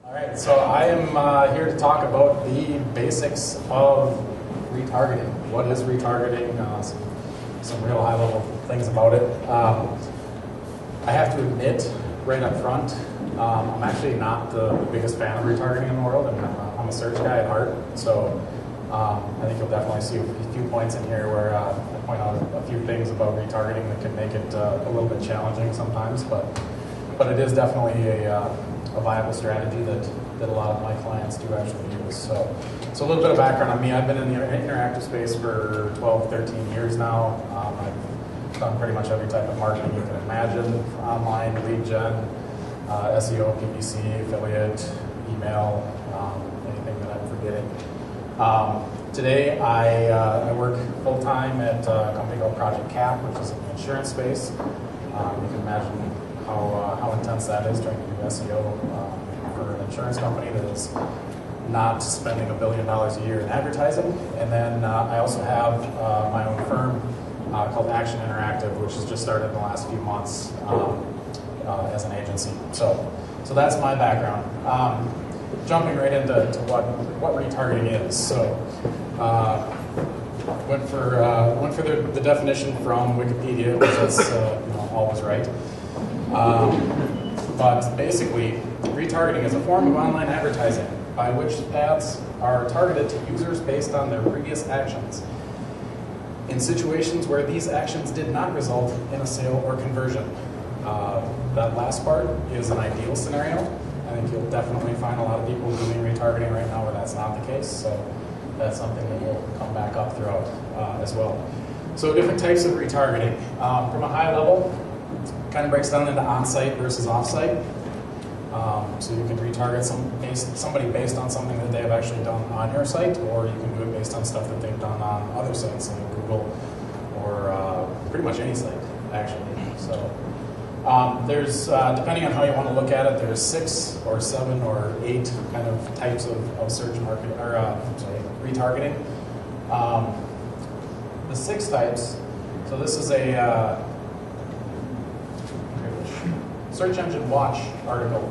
All right, so I am here to talk about the basics of retargeting. What is retargeting? Some real high-level things about it. I have to admit right up front, I'm actually not the biggest fan of retargeting in the world. I'm a search guy at heart, so I think you'll definitely see a few points in here where I point out a few things about retargeting that can make it a little bit challenging sometimes, but it is definitely a viable strategy that a lot of my clients do actually use. So a little bit of background on me. I've been in the interactive space for 12, 13 years now. I've done pretty much every type of marketing you can imagine: online, lead gen, SEO, PPC, affiliate, email, anything that I'm forgetting. Today I work full-time at a company called Project Cap, which is in the insurance space. You can imagine how intense that is trying to do SEO for an insurance company that is not spending $1 billion a year in advertising. And then I also have my own firm called Action Interactive, which has just started in the last few months as an agency. So that's my background. Jumping right into what retargeting is. So went for the definition from Wikipedia, which is always right. But basically, retargeting is a form of online advertising by which ads are targeted to users based on their previous actions in situations where these actions did not result in a sale or conversion. That last part is an ideal scenario. I think you'll definitely find a lot of people doing retargeting right now where that's not the case, so that's something that will come back up throughout as well. So different types of retargeting. From a high level, kind of breaks down into on-site versus off-site. So you can retarget somebody based on something that they have actually done on your site, or you can do it based on stuff that they've done on other sites like Google or pretty much any site, actually. So there's, depending on how you want to look at it, there's 6 or 7 or 8 kind of types of search market, or retargeting. The 6 types, so this is a Search Engine Watch article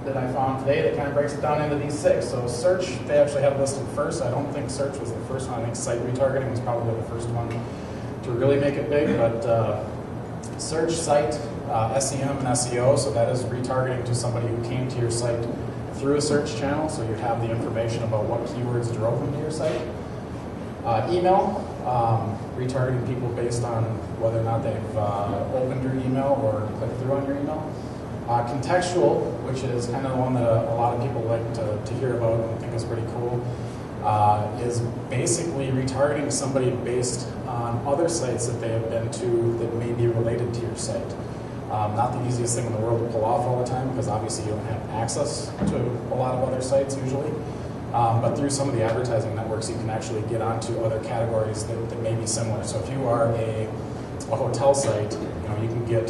that I found today that kind of breaks it down into these 6. So search, they actually have listed first. I don't think search was the first one. I think site retargeting was probably the first one to really make it big. But search, site, SEM, and SEO, so that is retargeting to somebody who came to your site through a search channel, so you have the information about what keywords drove them to your site. Email, retargeting people based on whether or not they've opened your email or clicked through on your email. Contextual, which is kind of the one that a lot of people like to hear about and think is pretty cool, is basically retargeting somebody based on other sites that they have been to that may be related to your site. Not the easiest thing in the world to pull off all the time, because obviously you don't have access to a lot of other sites usually. But through some of the advertising networks, you can actually get onto other categories that may be similar. So if you are a hotel site, you can do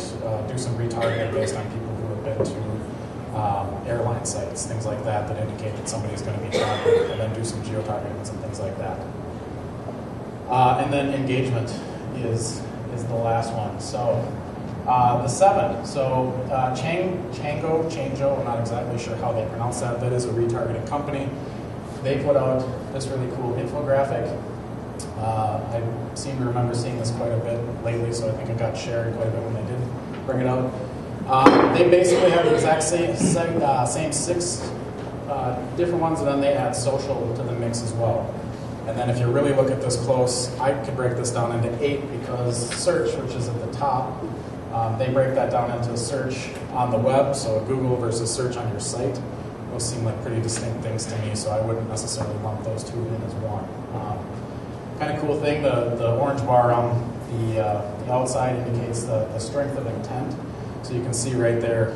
some retargeting based on people who have been to airline sites, things like that indicate that somebody's going to be targeted, and then do some geo-targeting and some things like that. And then engagement is the last one. So the 7. So Chango, I'm not exactly sure how they pronounce that. That is a retargeting company. They put out this really cool infographic. I seem to remember seeing this quite a bit lately, so I think it got shared quite a bit when they did bring it out. They basically have the exact same 6 different ones, and then they add social to the mix as well. And then if you really look at this close, I could break this down into 8, because search, which is at the top, they break that down into search on the web, so Google versus search on your site. Those seem like pretty distinct things to me, so I wouldn't necessarily lump those 2 in as one. Kind of cool thing, the orange bar on the outside indicates the strength of intent. So you can see right there,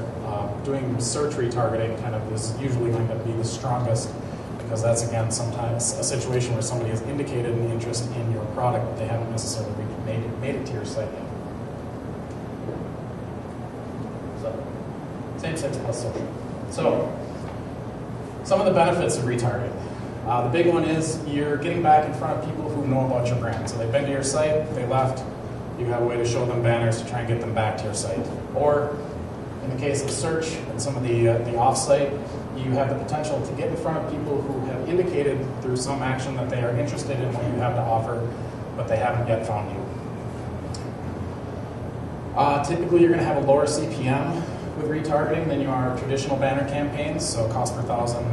doing search retargeting kind of is usually going to be the strongest, because that's, again, sometimes a situation where somebody has indicated an interest in your product, but they haven't necessarily made it to your site yet. So, same 6 plus social. So, some of the benefits of retargeting. The big one is you're getting back in front of people who know about your brand. So they've been to your site, they left, you have a way to show them banners to try and get them back to your site. Or, in In the case of search and some of the offsite, you have the potential to get in front of people who have indicated through some action that they are interested in what you have to offer, but they haven't yet found you. Typically, you're going to have a lower CPM with retargeting than you are traditional banner campaigns, so cost per thousand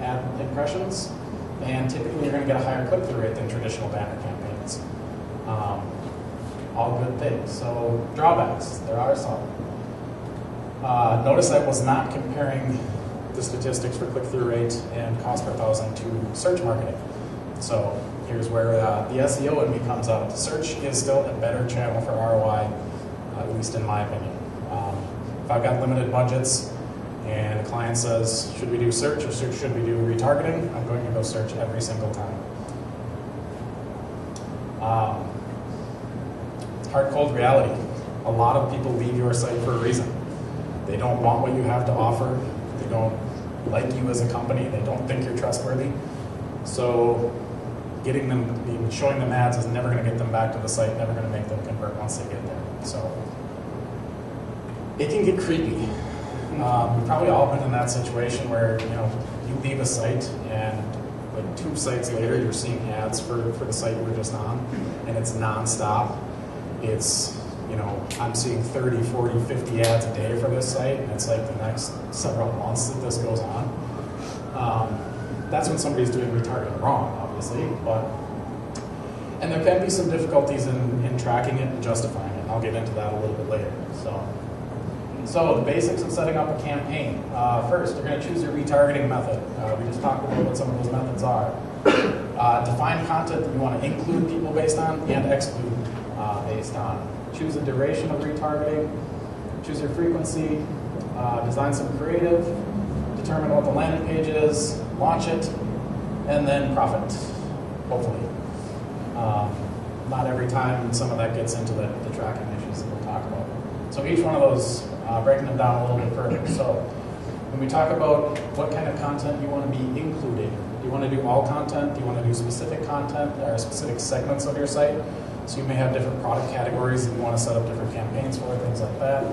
ad impressions, and typically you're going to get a higher click-through rate than traditional banner campaigns. All good things. So drawbacks, there are some. Notice I was not comparing the statistics for click-through rate and cost per thousand to search marketing. So here's where the SEO in me comes out. Search is still a better channel for ROI, at least in my opinion. If I've got limited budgets and a client says, should we do search or should we do retargeting, I'm going to go search every single time. Hard, cold reality. A lot of people leave your site for a reason. They don't want what you have to offer. They don't like you as a company. They don't think you're trustworthy. So getting them, showing them ads is never going to get them back to the site, never going to make them convert once they get there. So it can get creepy. We've probably all been in that situation where you leave a site and like 2 sites later you're seeing ads for the site you were just on, and it's nonstop. It's I'm seeing 30, 40, 50 ads a day for this site, and it's like the next several months that this goes on. That's when somebody's doing retargeting wrong, obviously, and there can be some difficulties in tracking it and justifying it. I'll get into that a little bit later. So the basics of setting up a campaign. First, you're going to choose your retargeting method. We just talked about what some of those methods are. Define content that you want to include people based on and exclude based on. Choose the duration of retargeting. Choose your frequency. Design some creative. Determine what the landing page is. Launch it. And then profit, hopefully. Not every time, some of that gets into the tracking issues that we'll talk about. So each one of those, breaking them down a little bit further. So when we talk about what kind of content you want to be including, do you want to do all content? Do you want to do specific content or specific segments of your site? So you may have different product categories that you want to set up different campaigns for, things like that.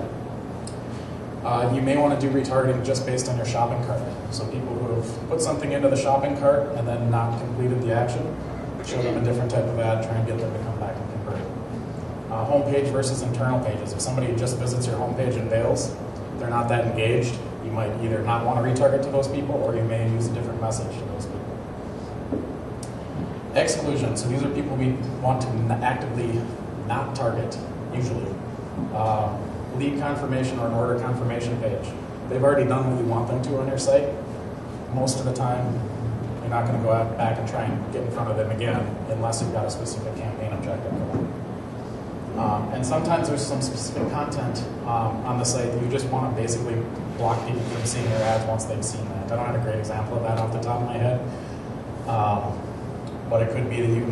You may want to do retargeting just based on your shopping cart. So people who have put something into the shopping cart and then not completed the action, show them a different type of ad, try and get them to come back and convert. Homepage versus internal pages. If somebody just visits your homepage and bails, they're not that engaged, you might either not want to retarget to those people, or you may use a different message to those people. Exclusion. So these are people we want to actively not target, usually. Lead confirmation or an order confirmation page. They've already done what you want them to on your site. Most of the time, you're not going to go back and try and get in front of them again unless you've got a specific campaign objective for them. And sometimes there's some specific content on the site that you just want to basically block people from seeing their ads once they've seen that. I don't have a great example of that off the top of my head. But it could be that you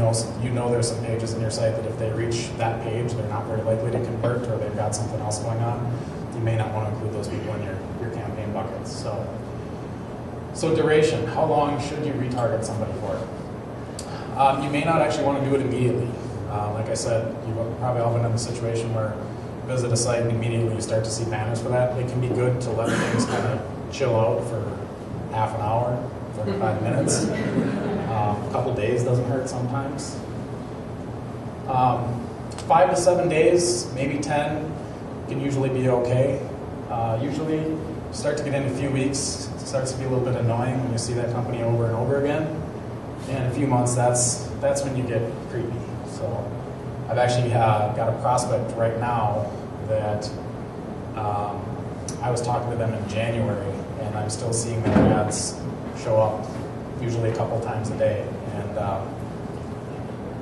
know there's some pages in your site that if they reach that page, they're not very likely to convert, or they've got something else going on. You may not want to include those people in your campaign buckets. So duration, how long should you retarget somebody for? You may not actually want to do it immediately. Like I said, you've probably all been in the situation where you visit a site and immediately you start to see banners for that. It can be good to let things kind of chill out for half an hour, 45 minutes. A couple days doesn't hurt sometimes. 5 to 7 days, maybe 10, can usually be okay. Usually, you start to get into a few weeks, it starts to be a little bit annoying when you see that company over and over again. And a few months, that's when you get creepy. So I've actually got a prospect right now that I was talking to them in January, and I'm still seeing their ads show up usually a couple times a day. And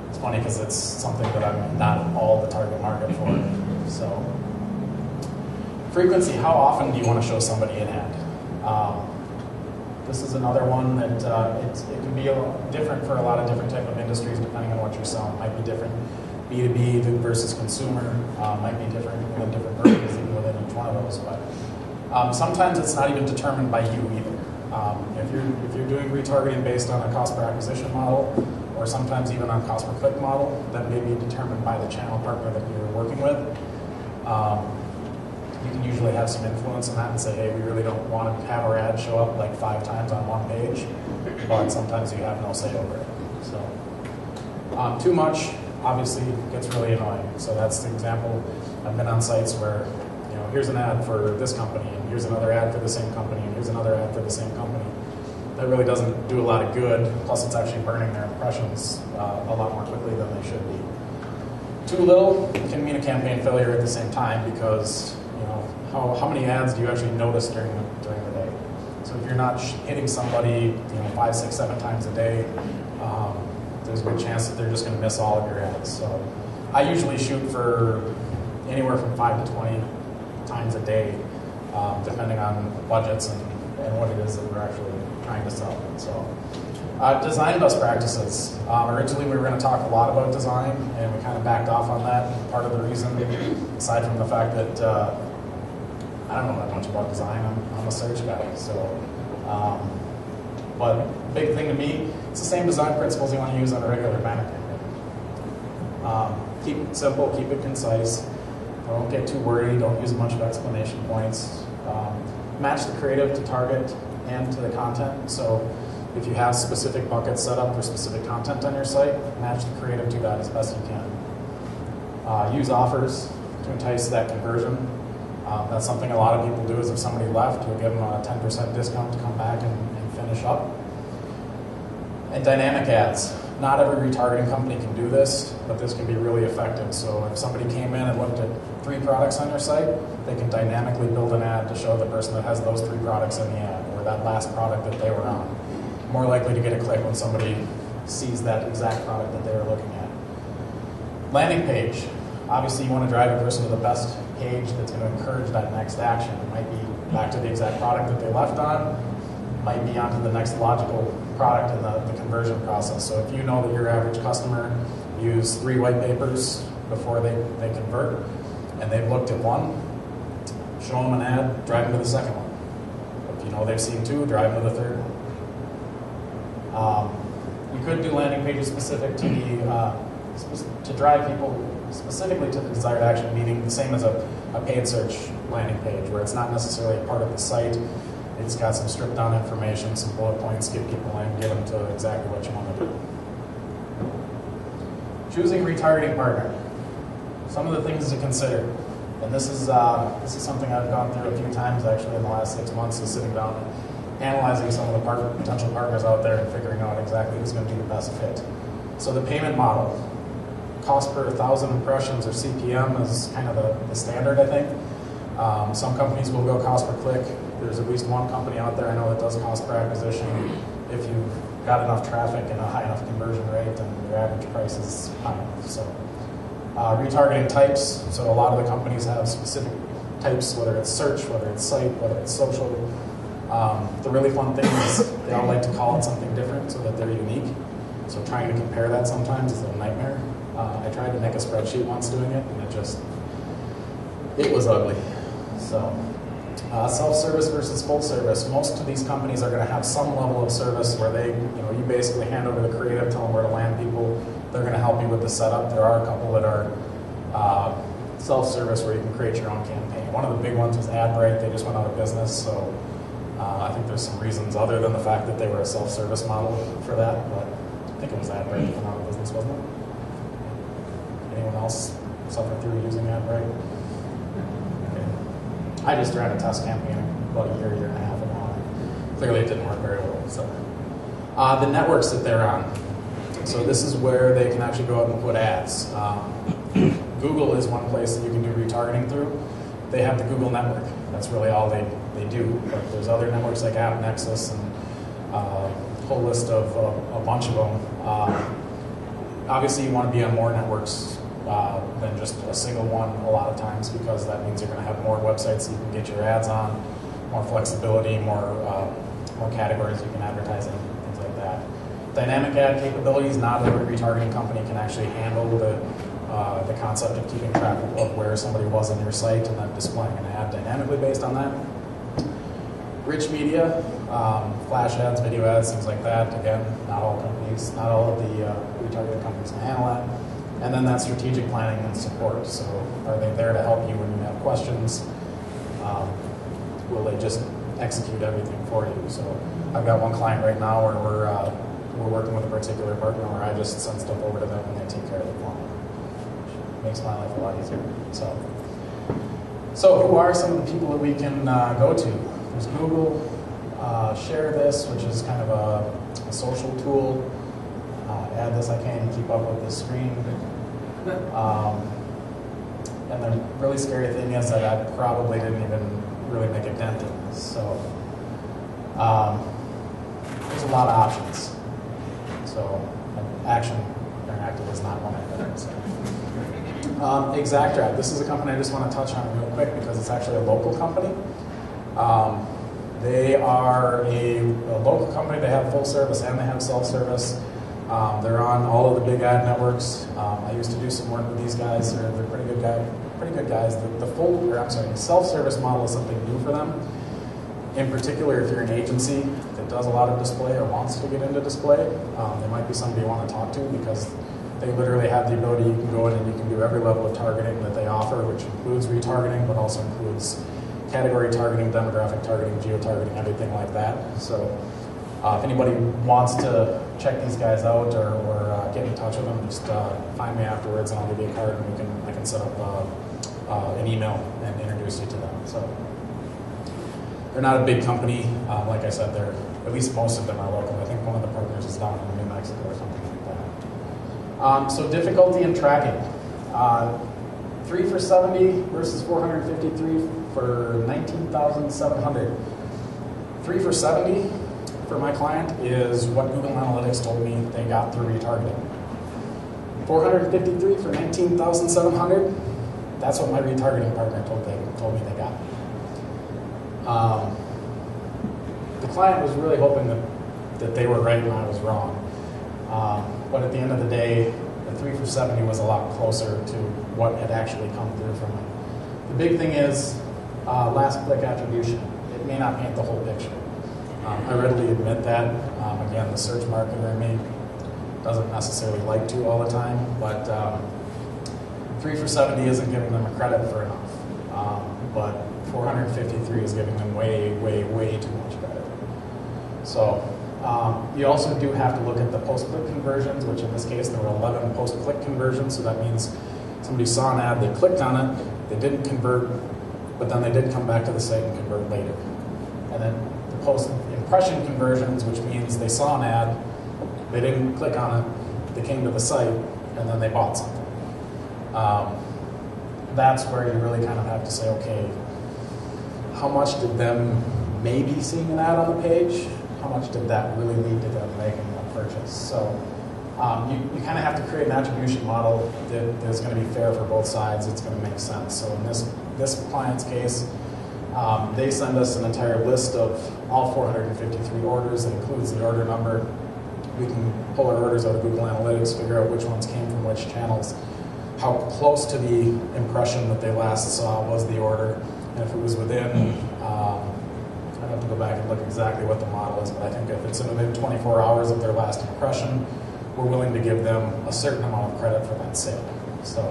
it's funny because it's something that I'm not all the target market for. So frequency, how often do you want to show somebody an ad? This is another one that it can be different for a lot of different type of industries depending on what you're selling. It might be different B2B versus consumer, might be different within different verticals even within each one of those. But sometimes it's not even determined by you either. If you're doing retargeting based on a cost per acquisition model, or sometimes even on cost per click model, that may be determined by the channel partner that you're working with. You can usually have some influence in that and say, hey, we really don't want to have our ad show up like 5 times on one page, but sometimes you have no say over it. So too much obviously gets really annoying. So that's the example. I've been on sites where, you know, here's an ad for this company, and here's another ad for the same company, and here's another ad for the same company. That really doesn't do a lot of good, plus it's actually burning their impressions a lot more quickly than they should be. Too little can mean a campaign failure at the same time, because, you know, how many ads do you actually notice during the day? So if you're not hitting somebody, you know, 5, 6, 7 times a day, there's a good chance that they're just going to miss all of your ads. So I usually shoot for anywhere from 5 to 20 times a day, depending on budgets and what it is that we're actually trying to sell. So design best practices. Originally we were going to talk a lot about design, and we kind of backed off on that. And part of the reason, aside from the fact that I don't know that much about design, I'm a search guy. So, but big thing to me, it's the same design principles you want to use on a regular banner campaign. Keep it simple, keep it concise. Don't get too wordy, don't use a bunch of explanation points. Match the creative to target and to the content. So if you have specific buckets set up for specific content on your site, match the creative to that as best you can. Use offers to entice that conversion. That's something a lot of people do, is if somebody left, you'll give them a 10% discount to come back and finish up. And dynamic ads. Not every retargeting company can do this, but this can be really effective. So if somebody came in and looked at 3 products on your site, they can dynamically build an ad to show the person that has those 3 products in the ad, or that last product that they were on. More likely to get a click when somebody sees that exact product that they were looking at. Landing page. Obviously you want to drive a person to the best page that's going to encourage that next action. It might be back to the exact product that they left on, might be onto the next logical product in the conversion process. So if you know that your average customer used 3 white papers before they convert, and they've looked at 1, show them an ad, drive them to the second one. If you know they've seen 2, drive them to the third one. You could do landing pages specific to to drive people specifically to the desired action, meaning the same as a paid search landing page, where it's not necessarily a part of the site. It's got some stripped down information, some bullet points, get people in, get them to exactly what you want to do. Choosing retargeting partner. Some of the things to consider, and this is something I've gone through a few times actually in the last 6 months, is sitting down and analyzing some of the potential partners out there and figuring out exactly who's going to be the best fit. So the payment model, cost per 1,000 impressions, or CPM, is kind of the standard, I think. Some companies will go cost per click. There's at least one company out there I know that does cost per acquisition. If you've got enough traffic and a high enough conversion rate, then your average price is high enough. So retargeting types. So a lot of the companies have specific types, whether it's search, whether it's site, whether it's social. The really fun thing is they all like to call it something different so that they're unique. So trying to compare that sometimes is a nightmare. I tried to make a spreadsheet once doing it, and it was ugly. So self-service versus full service. Most of these companies are going to have some level of service where you basically hand over the creative, tell them where to land people. They're going to help you with the setup. There are a couple that are self-service where you can create your own campaign. One of the big ones was AdBright. They just went out of business, so I think there's some reasons other than the fact that they were a self-service model for that, but I think it was AdBright that went out of business, wasn't it? Anyone else suffer through using AdBright? Okay. I just ran a test campaign about a year and a half ago, and clearly it didn't work very well. So the networks that they're on. So this is where they can actually go out and put ads. Google is one place that you can do retargeting through. They have the Google network. That's really all they do. But there's other networks like AppNexus and a whole list of a bunch of them. Obviously, you want to be on more networks than just a single one a lot of times, because that means you're going to have more websites you can get your ads on, more flexibility, more categories you can advertise in, things like that. Dynamic ad capabilities. Not every retargeting company can actually handle the concept of keeping track of where somebody was on your site and then displaying an ad dynamically based on that. Rich media, flash ads, video ads, things like that. Again, not all of the retargeting companies can handle that. And then that strategic planning and support. So are they there to help you when you have questions? will they just execute everything for you? So I've got one client right now where we're working with a particular partner where I just send stuff over to them and they take care of the client. Which makes my life a lot easier. So who are some of the people that we can go to? There's Google, Share This, which is kind of a social tool. Add This, I can't even keep up with this screen. And the really scary thing is that I probably didn't even really make a dent in this. So there's a lot of options. So Action Interactive is not one of them. So. ExactTrack. This is a company I just want to touch on real quick because it's actually a local company. They are a local company. They have full service and they have self-service. They're on all of the big ad networks. I used to do some work with these guys. They're pretty good guys. The self-service model is something new for them. In particular, if you're an agency that does a lot of display or wants to get into display, they might be somebody you want to talk to because they literally have the ability, you can go in and you can do every level of targeting that they offer, which includes retargeting, but also includes category targeting, demographic targeting, geo-targeting, everything like that. So if anybody wants to check these guys out or get in touch with them, just find me afterwards and I'll give you a card and I can set up an email and introduce you to them. So they're not a big company. Like I said, at least most of them are local. I think one of the partners is down in New Mexico or something like that. So difficulty in tracking. 3 for 70 versus 453 for 19,700. 3 for 70 for my client is what Google Analytics told me they got through retargeting. 453 for 19,700, that's what my retargeting partner told me they got. The client was really hoping that they were right and I was wrong. But at the end of the day, the 3 for 70 was a lot closer to what had actually come through from it. The big thing is last click attribution. It may not paint the whole picture. I readily admit that. Again, the search marketer in me doesn't necessarily like to all the time, but 3 for 70 isn't giving them a credit for enough. But 453 is giving them way, way, way too much credit. So you also do have to look at the post-click conversions, which in this case there were 11 post-click conversions, so that means somebody saw an ad, they clicked on it, they didn't convert, but then they did come back to the site and convert later. And then the post-impression conversions, which means they saw an ad, they didn't click on it, they came to the site, and then they bought something. That's where you really kind of have to say, okay, how much did them maybe seeing an ad on the page, how much did that really lead to them making a purchase? So you kind of have to create an attribution model that is going to be fair for both sides. It's going to make sense. So in this client's case, they send us an entire list of all 453 orders. It includes the order number. We can pull our orders out of Google Analytics, figure out which ones came from which channels, how close to the impression that they last saw was the order, and if it was within, I'd have to go back and look exactly what the model is, but I think if it's within 24 hours of their last impression, we're willing to give them a certain amount of credit for that sale. So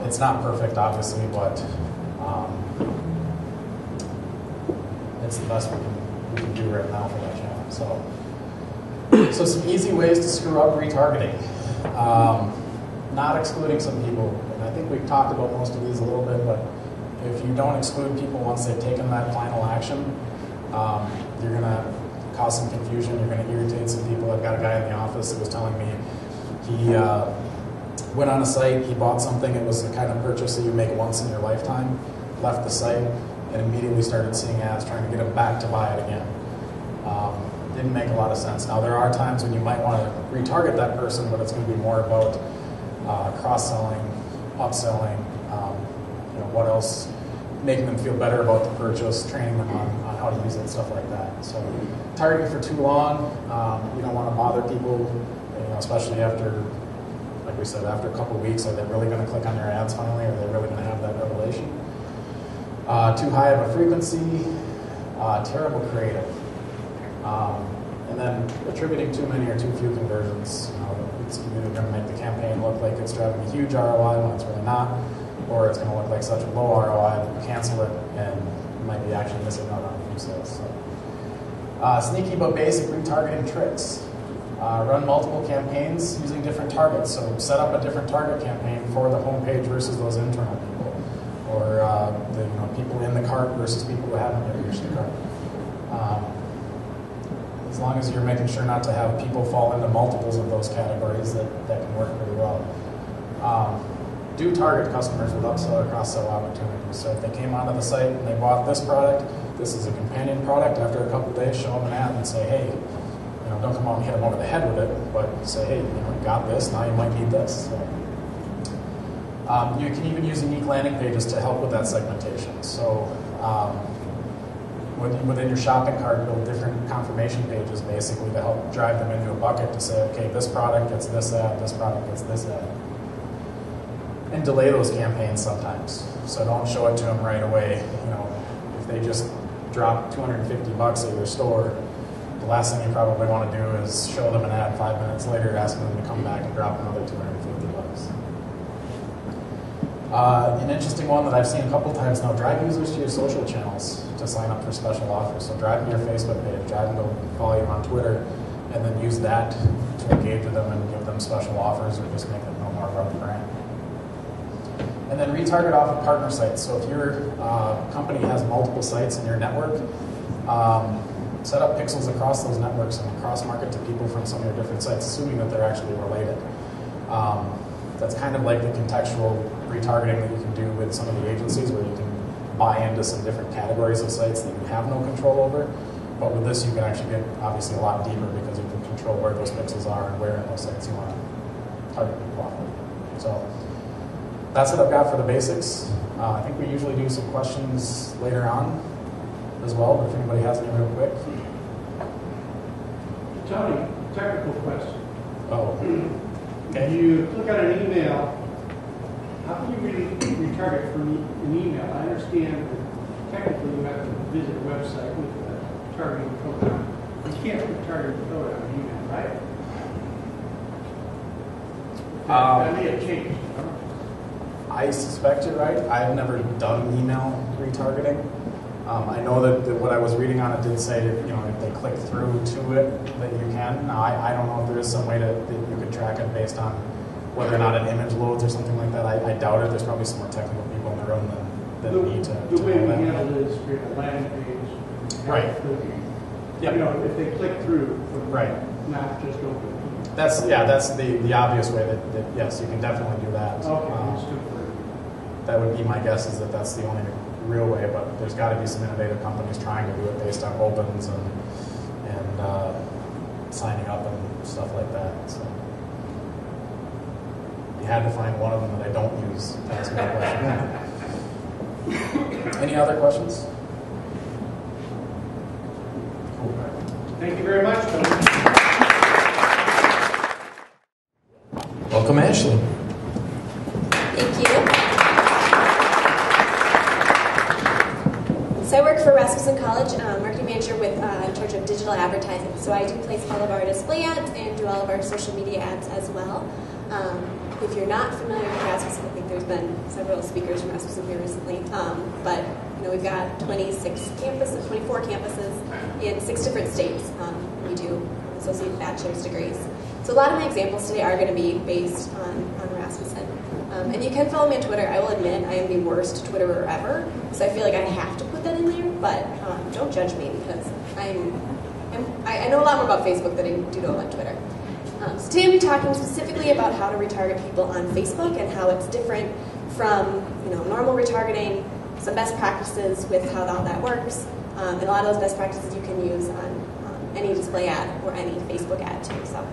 it's not perfect, obviously, but it's the best we can do right now for that channel. So some easy ways to screw up retargeting. Not excluding some people, and I think we've talked about most of these a little bit, but if you don't exclude people once they've taken that final action, you're going to cause some confusion, you're going to irritate some people. I've got a guy in the office that was telling me he went on a site, he bought something, it was the kind of purchase that you make once in your lifetime, left the site, and immediately started seeing ads trying to get him back to buy it again. Didn't make a lot of sense. Now there are times when you might want to retarget that person, but it's going to be more about cross-selling, upselling, what else, making them feel better about the purchase, training them on how to use it, stuff like that. So targeting for too long, you don't want to bother people, especially after, like we said, after a couple of weeks. Are they really going to click on your ads finally? Are they really going to have that revelation? Too high of a frequency, terrible creative. And then attributing too many or too few conversions. It's either going to make the campaign look like it's driving a huge ROI when it's really not, or it's going to look like such a low ROI that you cancel it and you might be actually missing out on a few sales. So, sneaky but basic retargeting tricks. Run multiple campaigns using different targets. So set up a different target campaign for the homepage versus those internal people, or the people in the cart versus people who haven't yet reached the cart. As long as you're making sure not to have people fall into multiples of those categories, that can work pretty well. Do target customers with upsell or cross-sell opportunities. So if they came onto the site and they bought this product, this is a companion product. After a couple of days, show them an ad and say, hey, don't come out and hit them over the head with it, but say, hey, you got this, now you might need this. So, you can even use unique landing pages to help with that segmentation. So within your shopping cart, build different confirmation pages basically to help drive them into a bucket to say, okay, this product gets this ad, this product gets this ad. And delay those campaigns sometimes. So don't show it to them right away. If they just drop $250 at your store, the last thing you probably want to do is show them an ad 5 minutes later asking them to come back and drop another $250. An interesting one that I've seen a couple times now, drive users to your social channels to sign up for special offers. So drive to your Facebook page, drive them to follow you on Twitter, and then use that to engage with them and give them special offers or just make them know more about the brand. And then retarget off of partner sites. So if your company has multiple sites in your network, set up pixels across those networks and cross-market to people from some of your different sites, assuming that they're actually related. That's kind of like the contextual retargeting that you can do with some of the agencies where you can buy into some different categories of sites that you have no control over. But with this, you can actually get obviously a lot deeper because you can control where those pixels are and where in those sites you want to target people off of. So that's what I've got for the basics. I think we usually do some questions later on as well, but if anybody has any real quick. Tony, technical question. Oh. Okay. You click on an email, how can you really retarget from an email? I understand that technically you have to visit a website with a targeting code on. You can't retarget the code on an email, right? That may have changed. I suspect you're right. I've never done email retargeting. I know that what I was reading on it did say that if they click through to it that you can. Now I don't know if there is some way that you could track it based on whether or not an image loads or something like that. I doubt it. There's probably some more technical people in the room that need to. The way we handle it is create a landing page. Right. Yep. If they click through, right. Not just open. That's the obvious way that yes, you can definitely do that. Okay. That would be my guess is that that's the only real way, but there's got to be some innovative companies trying to do it based on opens and signing up and stuff like that. So you had to find one of them that I don't use to ask me a question. Any other questions? Cool. Thank you very much. Welcome, Ashley. Thank you. So I work for Rasmussen College, marketing manager with in charge of digital advertising. So I do place all of our display ads and do all of our social media ads as well. If you're not familiar with Rasmussen, I think there's been several speakers from Rasmussen here recently. But we've got 24 campuses in 6 different states. We do associate bachelor's degrees. So a lot of my examples today are going to be based on Rasmussen. And you can follow me on Twitter. I will admit I am the worst Twitterer ever, so I feel like I have to put that in there, but don't judge me because I know a lot more about Facebook than I do know about Twitter. So today I'll be talking specifically about how to retarget people on Facebook and how it's different from normal retargeting, some best practices with how all that works, and a lot of those best practices you can use on any display ad or any Facebook ad too. So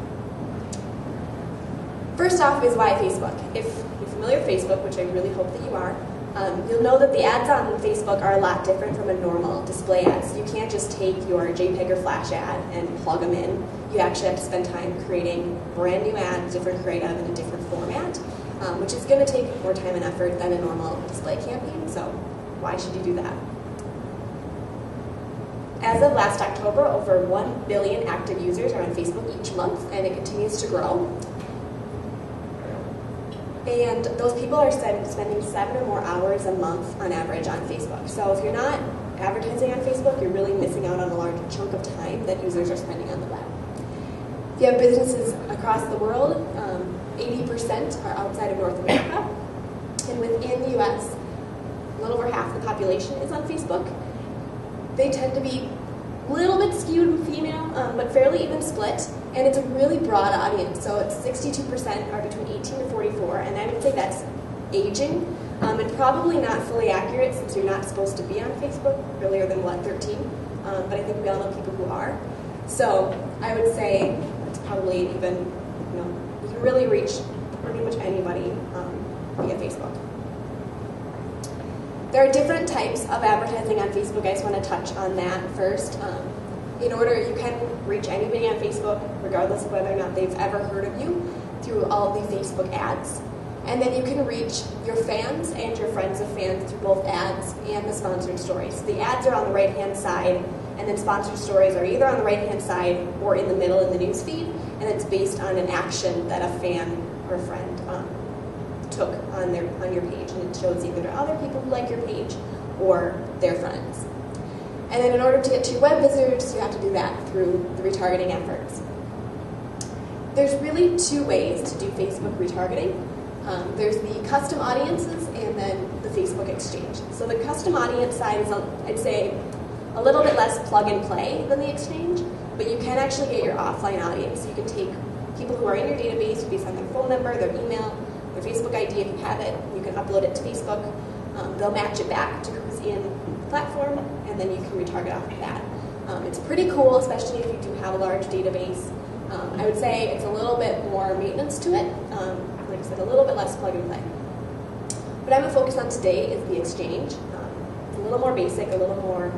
first off is why Facebook. If you're familiar with Facebook, which I really hope that you are, you'll know that the ads on Facebook are a lot different from a normal display ad. So you can't just take your JPEG or Flash ad and plug them in. You actually have to spend time creating brand new ads, different creative, in a different format, which is going to take more time and effort than a normal display campaign. So why should you do that? As of last October, over 1 billion active users are on Facebook each month, and it continues to grow. And those people are spending 7 or more hours a month on average on Facebook. So if you're not advertising on Facebook, you're really missing out on a large chunk of time that users are spending on the web. If you have businesses across the world, 80% are outside of North America. And within the US, a little over half the population is on Facebook. They tend to be a little bit skewed female, but fairly even split. And it's a really broad audience. So it's 62% are between 18 and 44, and I would say that's aging. And probably not fully accurate since you're not supposed to be on Facebook earlier than, 13? But I think we all know people who are. So I would say it's probably even, you can really reach pretty much anybody via Facebook. There are different types of advertising on Facebook. I just want to touch on that first. In order, you can reach anybody on Facebook, regardless of whether or not they've ever heard of you, through all of the Facebook ads. And then you can reach your fans and your friends of fans through both ads and the sponsored stories. The ads are on the right-hand side, and then sponsored stories are either on the right-hand side or in the middle in the news feed, and it's based on an action that a fan or a friend took on your page, and it shows either to other people who like your page or their friends. And then in order to get to your web visitors, you have to do that through the retargeting efforts. There's really 2 ways to do Facebook retargeting. There's the custom audiences and then the Facebook exchange. So the custom audience side is, I'd say, a little bit less plug and play than the exchange, but you can actually get your offline audience. You can take people who are in your database based on their phone number, their email, their Facebook ID if you have it. You can upload it to Facebook. They'll match it back to who's in the platform, and then you can retarget off of that. It's pretty cool, especially if you do have a large database. I would say it's a little bit more maintenance to it. Like I said, a little bit less plug and play. What I'm going to focus on today is the exchange. It's a little more basic, a little more,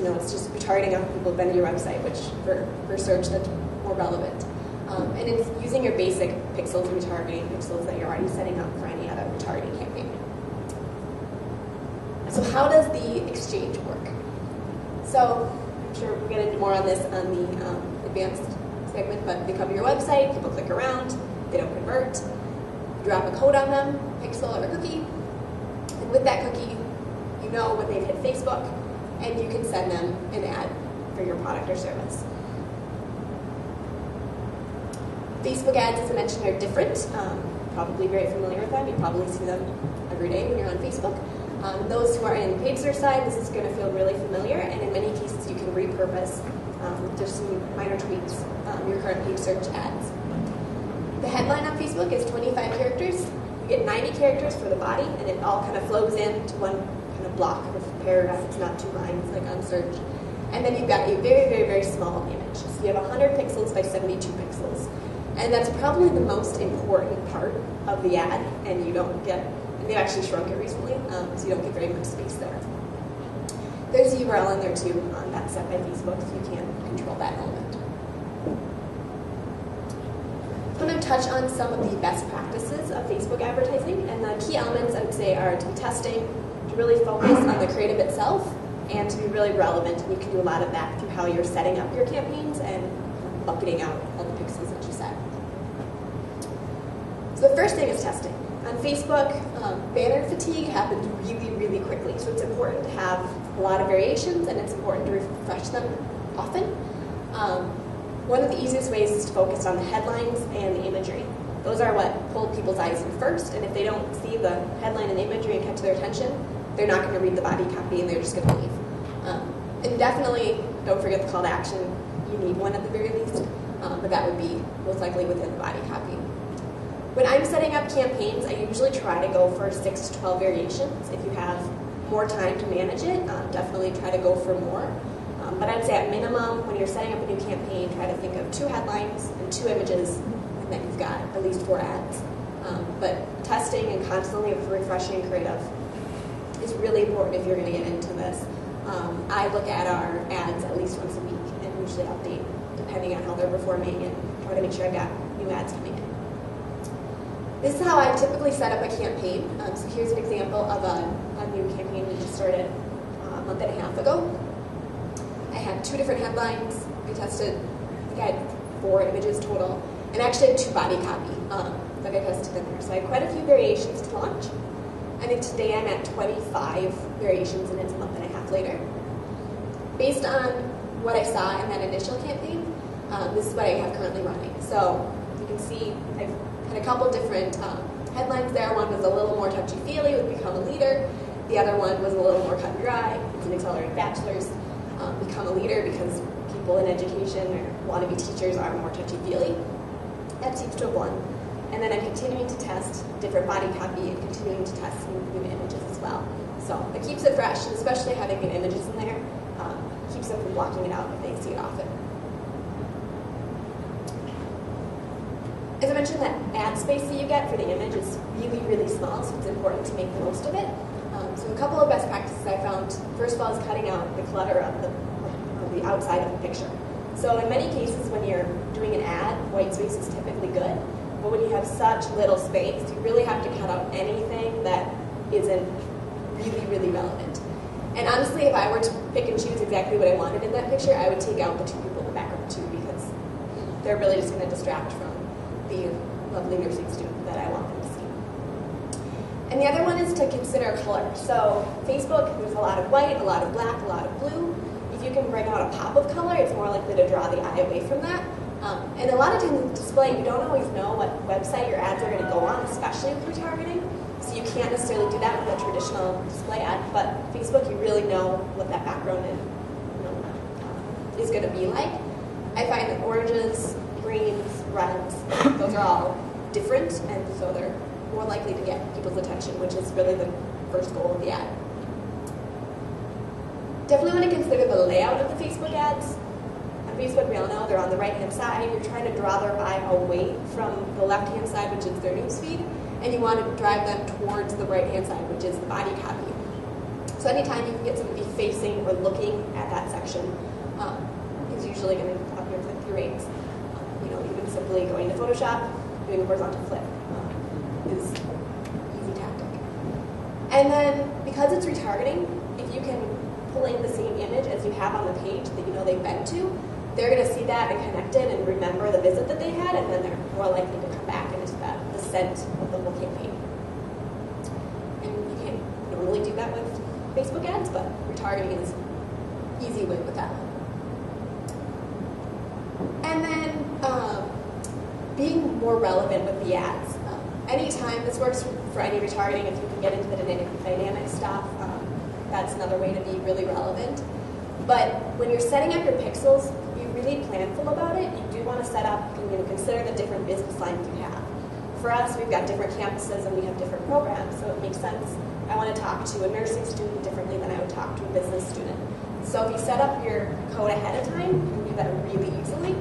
it's just retargeting on people who've been to your website, which for search that's more relevant. And it's using your basic pixels retargeting pixels that you're already setting up for any other retargeting campaign. So how does the exchange work? So I'm sure we'll get into more on this on the advanced segment, but they come to your website, people click around, they don't convert, you drop a code on them, pixel or a cookie, and with that cookie, you know when they've hit Facebook, and you can send them an ad for your product or service. Facebook ads, as I mentioned, are different. Probably very familiar with them. You probably see them every day when you're on Facebook. Those who are in paid search side, this is going to feel really familiar, and in many cases you can repurpose, just some minor tweaks, your current paid search ads. The headline on Facebook is 25 characters. You get 90 characters for the body, and it all kind of flows into one kind of block of paragraph. It's not 2 lines like on search. And then you've got a very, very, very small image. So you have 100 pixels by 72 pixels. And that's probably the most important part of the ad, and you don't get, and they've actually shrunk it recently, so you don't get very much space there. There's a URL in there too, that's set by Facebook, so you can control that element. I'm going to touch on some of the best practices of Facebook advertising, and the key elements I would say are to be testing, to really focus on the creative itself, and to be really relevant, and you can do a lot of that through how you're setting up your campaigns and bucketing out all the pixels that you set. So the first thing is testing. On Facebook, banner fatigue happens really, really quickly, so it's important to have a lot of variations, and it's important to refresh them often. One of the easiest ways is to focus on the headlines and the imagery. Those are what pull people's eyes in first, and if they don't see the headline and the imagery and catch their attention, they're not going to read the body copy, and they're just going to leave. And definitely, don't forget the call to action. You need one at the very least, but that would be most likely within the body copy. When I'm setting up campaigns, I usually try to go for 6 to 12 variations. If you have more time to manage it, definitely try to go for more. But I'd say at minimum, when you're setting up a new campaign, try to think of 2 headlines and 2 images, and then you've got at least 4 ads. But testing and constantly refreshing creative is really important if you're going to get into this. I look at our ads at least once a week and usually update depending on how they're performing and try to make sure I've got new ads coming in. This is how I typically set up a campaign. So here's an example of a new campaign we just started a month and a half ago. I had 2 different headlines. I tested, I think I had 4 images total, and I actually had 2 body copy. like I tested in there. So I had quite a few variations to launch. I think today I'm at 25 variations, and it's a month and a half later. Based on what I saw in that initial campaign, this is what I have currently running. So you can see I've had a couple different headlines there. One was a little more touchy-feely with Become a Leader. The other one was a little more cut and dry. It's an accelerated bachelor's. Become a leader because people in education or want to be teachers are more touchy-feely. That seems to have won. And then I'm continuing to test different body copy and continuing to test new images as well. So it keeps it fresh, and especially having new images in there keeps them from blocking it out if they see it often. As I mentioned, that ad space that you get for the image is really, really small, so it's important to make the most of it. So a couple of best practices I found, first of all, is cutting out the clutter of the outside of the picture. So in many cases, when you're doing an ad, white space is typically good. But when you have such little space, you really have to cut out anything that isn't really, really relevant. And honestly, if I were to pick and choose exactly what I wanted in that picture, I would take out the two people in the background too, because they're really just going to distract from the lovely nursing student that I want them to see. And the other one is to consider color. So Facebook, there's a lot of white, a lot of black, a lot of blue. If you can bring out a pop of color, it's more likely to draw the eye away from that. And a lot of times with display, you don't always know what website your ads are going to go on, especially with retargeting. So you can't necessarily do that with a traditional display ad. But Facebook, you really know what that background is going to be like. I find that oranges, greens, reds, those are all different, and so they're more likely to get people's attention, which is really the first goal of the ad. Definitely want to consider the layout of the Facebook ads. On Facebook, we all know they're on the right-hand side. You're trying to draw their eye away from the left-hand side, which is their newsfeed, and you want to drive them towards the right-hand side, which is the body copy. So anytime you can get somebody facing or looking at that section is usually going to up your click-through rates. Even simply going to Photoshop, doing a horizontal flip is an easy tactic. And then, because it's retargeting, if you can pull in the same image as you have on the page that you know they've been to, they're going to see that and connect it and remember the visit that they had, and then they're more likely to come back into the scent of the whole campaign. And you can't normally do that with Facebook ads, but retargeting is an easy win with that one. And then being more relevant with the ads. Anytime, this works for any retargeting, if you can get into the dynamic stuff, that's another way to be really relevant. But when you're setting up your pixels, be really planful about it. You do want to set up and consider the different business lines you have. For us, we've got different campuses and we have different programs, so it makes sense. I want to talk to a nursing student differently than I would talk to a business student. So if you set up your code ahead of time, you can do that really easily,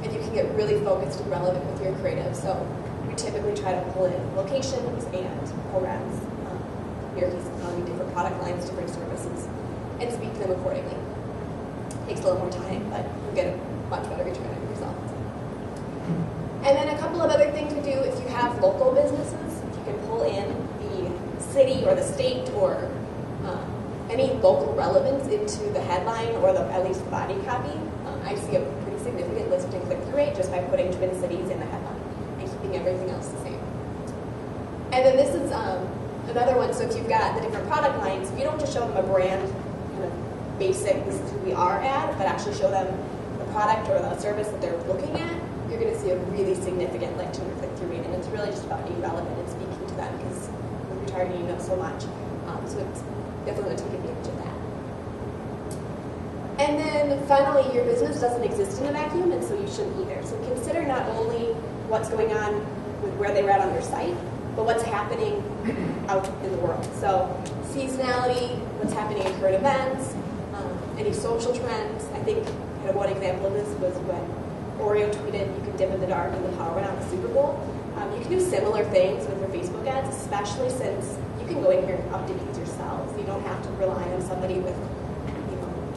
and you can get really focused and relevant with your creative. So we typically try to pull in locations and programs, in your case, different product lines, different services, and speak to them accordingly. Takes a little more time, but you'll get a much better return on your results. And then a couple of other things we do, if you have local businesses, if you can pull in the city or the state or any local relevance into the headline or at least the body copy, I see a pretty significant lift in click-through rate just by putting Twin Cities in the headline and keeping everything else the same. And then this is another one. So if you've got the different product lines, if you don't just show them a brand, kind of basic, this is who we are ad, but actually show them the product or the service that they're looking at, you're going to see a really significant lift in your click-through rate. And it's really just about being relevant and speaking to them, because with retargeting, you know so much. So it's definitely going to take advantage of that. And then finally, your business doesn't exist in a vacuum, and so you shouldn't either. So consider not only what's going on with where they read on your site, but what's happening out in the world. So seasonality, what's happening in current events, any social trends. I think kind of one example of this was when Oreo tweeted, "You can dip in the dark and the power went out in the Super Bowl." You can do similar things with your Facebook ads, especially since you can go in here and update these yourselves. You don't have to rely on somebody with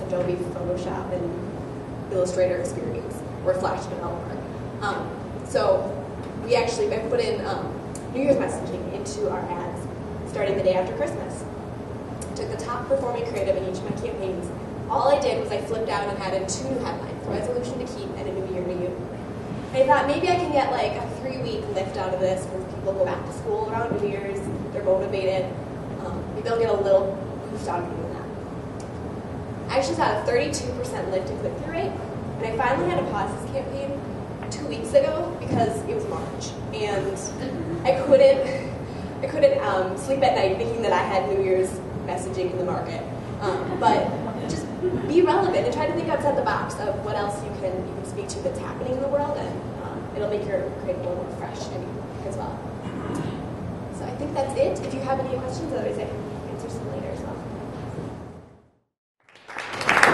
Adobe Photoshop and Illustrator experience or Flash developer. So we actually put in New Year's messaging into our ads starting the day after Christmas. Took the top performing creative in each of my campaigns. All I did was I flipped out and added 2 new headlines: resolution to keep and a new year to you. I thought maybe I can get like a 3-week lift out of this because people go back to school around New Year's, they're motivated. Maybe I'll get a little boost out of doing that. I actually saw a 32% lift in click-through rate, and I finally had to pause this campaign 2 weeks ago because it was March, and I couldn't sleep at night thinking that I had New Year's messaging in the market. But just be relevant and try to think outside the box of what else you can speak to that's happening in the world, and it'll make your creative a little more fresh as well. So I think that's it. If you have any questions, otherwise I can answer some later as well.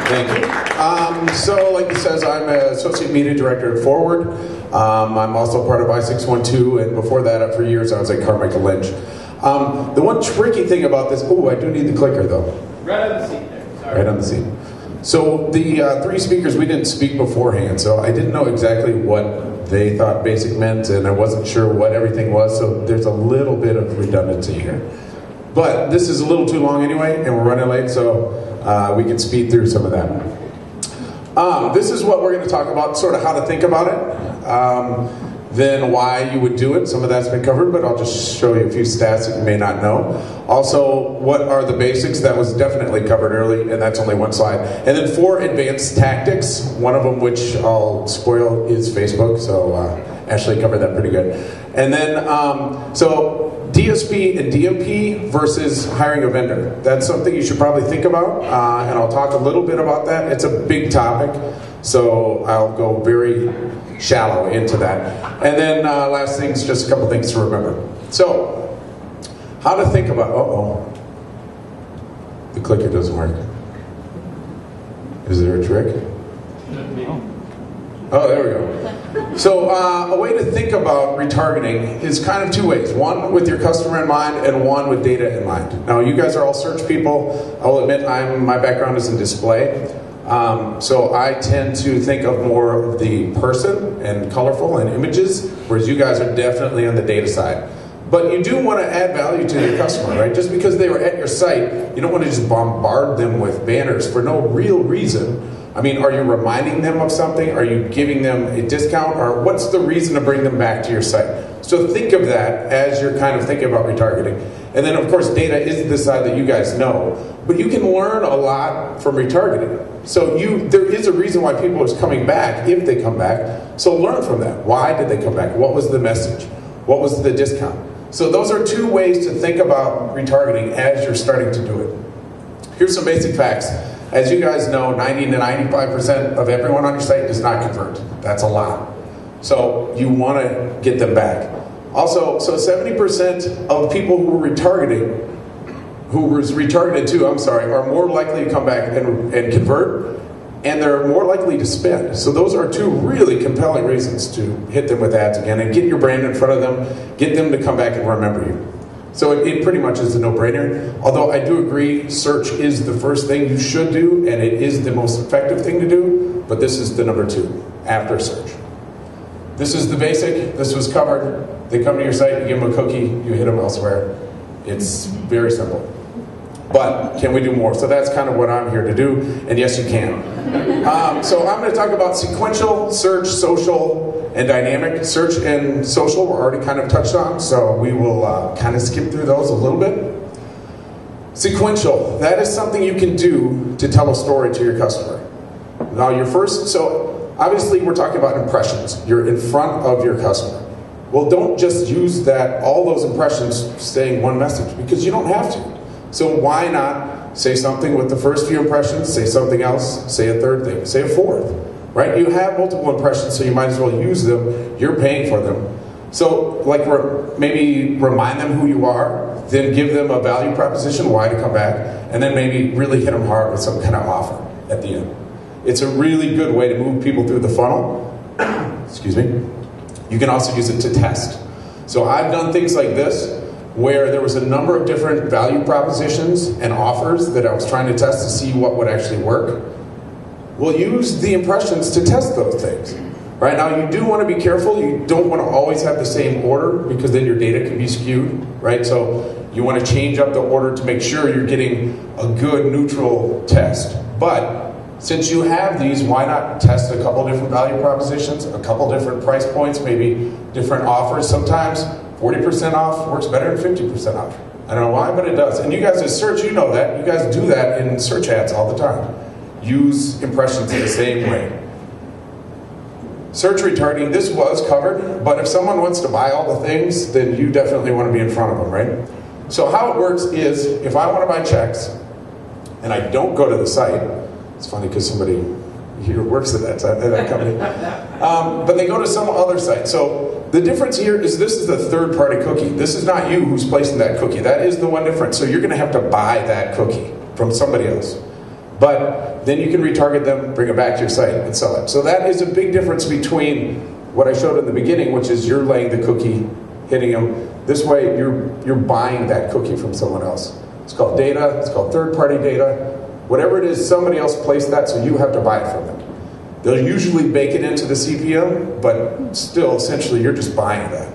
Thank you. So like it says, I'm an Associate Media Director at Forward. I'm also part of I-612, and before that, for years, I was at Carmichael Lynch. The one tricky thing about this, I do need the clicker though. Right on the seat there. Sorry. Right on the seat. So the 3 speakers, we didn't speak beforehand, so I didn't know exactly what they thought basic meant, and I wasn't sure what everything was, so there's a little bit of redundancy here. But this is a little too long anyway, and we're running late, so we can speed through some of that. This is what we're going to talk about, sort of how to think about it, then why you would do it. Some of that's been covered, but I'll just show you a few stats that you may not know. Also, what are the basics? That was definitely covered early, and that's only one slide. And then 4 advanced tactics, one of them, which I'll spoil, is Facebook, so Ashley covered that pretty good. And then, so DSP and DMP versus hiring a vendor. That's something you should probably think about, and I'll talk a little bit about that. It's a big topic, so I'll go very shallow into that. And then last things, just a couple things to remember. So, how to think about, the clicker doesn't work. Is there a trick? Oh, there we go. So a way to think about retargeting is kind of 2 ways. One with your customer in mind and one with data in mind. Now you guys are all search people. I'll admit my background is in display. So I tend to think of more of the person and colorful and images, whereas you guys are definitely on the data side. But you do want to add value to your customer, right? Just because they were at your site, you don't want to just bombard them with banners for no real reason. I mean, are you reminding them of something? Are you giving them a discount? Or what's the reason to bring them back to your site? So think of that as you're kind of thinking about retargeting. And then, of course, data is the side that you guys know. But you can learn a lot from retargeting. So there is a reason why people are coming back, if they come back. So learn from that. Why did they come back? What was the message? What was the discount? So those are 2 ways to think about retargeting as you're starting to do it. Here's some basic facts. As you guys know, 90 to 95% of everyone on your site does not convert. That's a lot. So you want to get them back. Also, so 70% of people who was retargeted to, are more likely to come back and convert, and they're more likely to spend. So those are 2 really compelling reasons to hit them with ads again and get your brand in front of them, get them to come back and remember you. So it pretty much is a no-brainer. Although I do agree, search is the first thing you should do, and it is the most effective thing to do, but this is the number 2, after search. This is the basic, this was covered. They come to your site, you give them a cookie, you hit them elsewhere. It's very simple. But can we do more? So that's kind of what I'm here to do, and yes, you can. So I'm going to talk about sequential, search, social, and dynamic. Search and social were already kind of touched on, so we will kind of skip through those a little bit. Sequential, that is something you can do to tell a story to your customer. Now so obviously we're talking about impressions. You're in front of your customer. Well, don't just use all those impressions saying one message, because you don't have to. So why not say something with the first few impressions, say something else, say a third thing, say a fourth, right? You have multiple impressions, so you might as well use them. You're paying for them. So like maybe remind them who you are, then give them a value proposition, why to come back, and then maybe really hit them hard with some kind of offer at the end. It's a really good way to move people through the funnel. Excuse me. You can also use it to test. So I've done things like this, where there was a number of different value propositions and offers that I was trying to test to see what would actually work. We'll use the impressions to test those things. Right now, you do want to be careful. You don't want to always have the same order, because then your data can be skewed, right? So you want to change up the order to make sure you're getting a good neutral test. But Since you have these, why not test a couple different value propositions, a couple different price points, maybe different offers. Sometimes 40% off works better than 50% off. I don't know why, but it does. And you guys at search, you know that. You guys do that in search ads all the time. Use impressions in the same way. Search retargeting, this was covered, but if someone wants to buy all the things, then you definitely want to be in front of them, right? So how it works is, if I want to buy checks, and I don't go to the site, it's funny because somebody here works at that company, but they go to some other site. So the difference here is this is the third-party cookie. This is not you who's placing that cookie. That is the one difference. So you're going to have to buy that cookie from somebody else. But then you can retarget them, bring it back to your site, and sell it. So that is a big difference between what I showed in the beginning, which is you're laying the cookie, hitting them. This way, you're buying that cookie from someone else. It's called data. It's called third-party data. Whatever it is, somebody else placed that, so you have to buy it from them. They'll usually bake it into the CPM, but still, essentially, you're just buying that.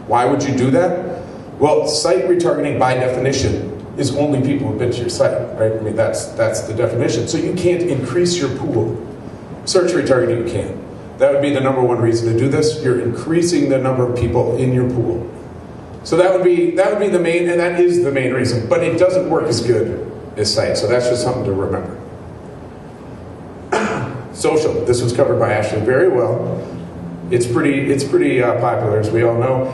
Why would you do that? Well, site retargeting, by definition, is only people who've been to your site, right? I mean, that's the definition. So you can't increase your pool. Search retargeting, you can. That would be the number one reason to do this. You're increasing the number of people in your pool. So that would be the main, and that is the main reason. But it doesn't work as good as site. So that's just something to remember. Social. This was covered by Ashley very well. It's pretty popular, as we all know.